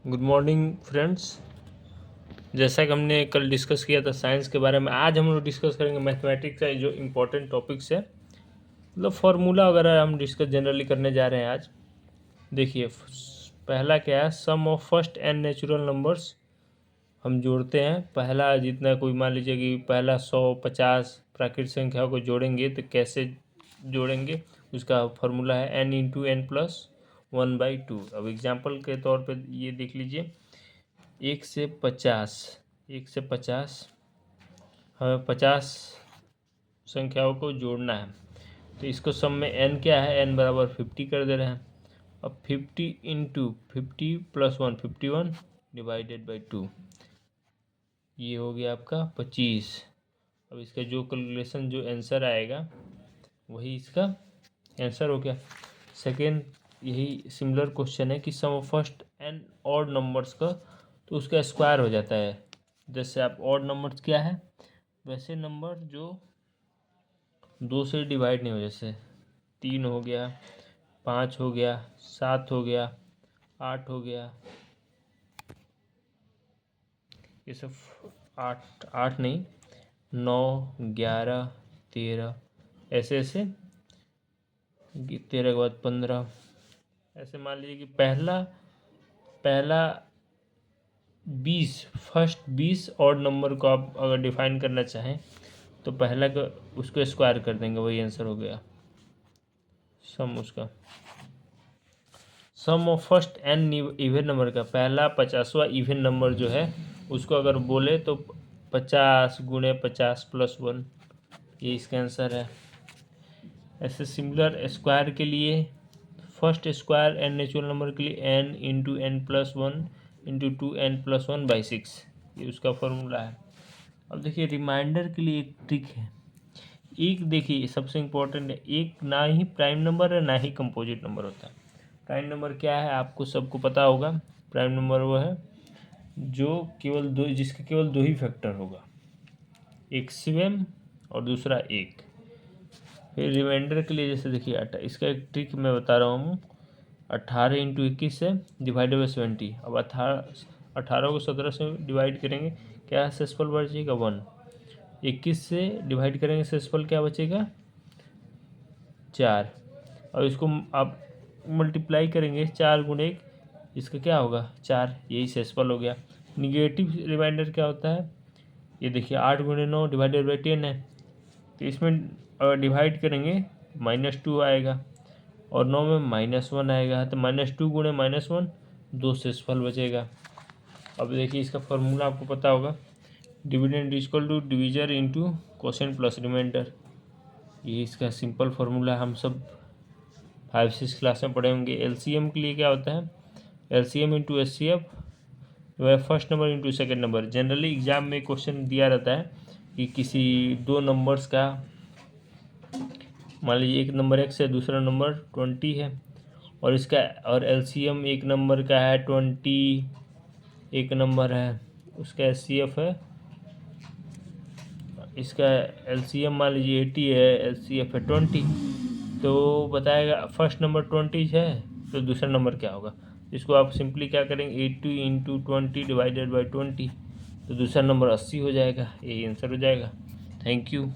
Good morning friends. जैसा कि हमने कल डिस्कस किया था साइंस के बारे में, आज हम लोग डिस्कस करेंगे मैथमेटिक्स का जो इम्पोर्टेंट टॉपिक्स है, मतलब फार्मूला वगैरह हम डिस्कस जनरली करने जा रहे हैं आज। देखिए पहला क्या है, sum of first N natural numbers हम जोड़ते हैं। पहला जितना कोई मान लीजिए कि पहला 100-50 प्राकृतिक संख्याओं को जोड़ेंगे तो कैसे जोड़ेंगे, उसका फार्मूला है n×n+1/2। अब एग्जांपल के तौर पे ये देख लीजिए, 1 से 50 हमें 50 संख्याओं को जोड़ना है, तो इसको सम में n क्या है, n बराबर 50 कर दे रहे हैं। अब 50 × 50 + 1 51 / 2, ये हो गया आपका 25। अब इसका जो कैलकुलेशन जो आंसर आएगा वही इसका आंसर हो गया। सेकेंड यही सिमिलर क्वेश्चन है कि sum of first N odd numbers का, तो उसका स्क्वायर हो जाता है। जैसे आप ऑड नंबर्स क्या है, वैसे नंबर जो 2 से डिवाइड नहीं हो, जैसे 3 हो गया, 5 हो गया, 7 हो गया, 8 हो गया, ये सब 8 नहीं, 9, 11, 13, ऐसे 13 के बाद 15, ऐसे मान लीजिए कि पहला 20 फर्स्ट 20 ऑड नंबर को आप अगर डिफाइन करना चाहें तो पहला का उसको स्क्वायर कर देंगे, वही आंसर हो गया सम। उसका sum of first N even number का, पहला 50वां इवन नंबर जो है उसको अगर बोले तो 50 × 50 + 1, ये इसका आंसर है। ऐसे सिमिलर स्क्वायर के लिए, first square n natural number के लिए n×n+1 × 2n+1/6, ये उसका फॉर्मूला है। अब देखिए रिमाइंडर के लिए एक ट्रिक है। एक देखिए सबसे इम्पोर्टेंट है, एक ना ही प्राइम नंबर है ना ही कंपोजिट नंबर होता है। प्राइम नंबर क्या है आपको सबको पता होगा। प्राइम नंबर वो है जो केवल दो, जिसके केवल 2 ही फैक्टर होगा, एक स्वयं और दूसरा एक। फिर रिमाइंडर के लिए जैसे देखिए इसका एक ट्रिक मैं बता रहा हूँ। 18 × 21 से डिवाइडेड बाई 70। अब 18 को 17 से डिवाइड करेंगे, क्या शेषफल बचेगा 1। 21 से डिवाइड करेंगे, शेषफल क्या बचेगा 4। और इसको आप मल्टीप्लाई करेंगे 4 × 1, इसका क्या होगा 4, यही शेषफल हो गया। निगेटिव रिमाइंडर क्या होता है, ये देखिए 8 × 9 / 10 है, तो इसमें अगर डिवाइड करेंगे -2 आएगा और 9 में -1 आएगा, तो -2 × -1, 2 शेषफल बचेगा। अब देखिए इसका फॉर्मूला आपको पता होगा, dividend equal to divisor into quotient plus remainder, ये इसका सिंपल फार्मूला हम सब 5-6 क्लास में पढ़े होंगे। एलसीएम के लिए क्या होता है, एलसीएम इंटू एचसीएफ, वह first number into second number. Generally exam में क्वेश्चन दिया रहता है कि किसी 2 नंबर्स का, मान लीजिए एक नंबर x है, दूसरा नंबर 20 है, और इसका और एलसीएम एक नंबर का है 20, एक नंबर है उसका एचसीएफ है, इसका एलसीएम मान लीजिए 80 है, एचसीएफ है 20, तो बताएगा फर्स्ट नंबर 20 है तो दूसरा नंबर क्या होगा। इसको आप सिंपली क्या करेंगे, 80 × 20 / 20, तो दूसरा नंबर 80 हो जाएगा, यही आंसर हो जाएगा। Thank you.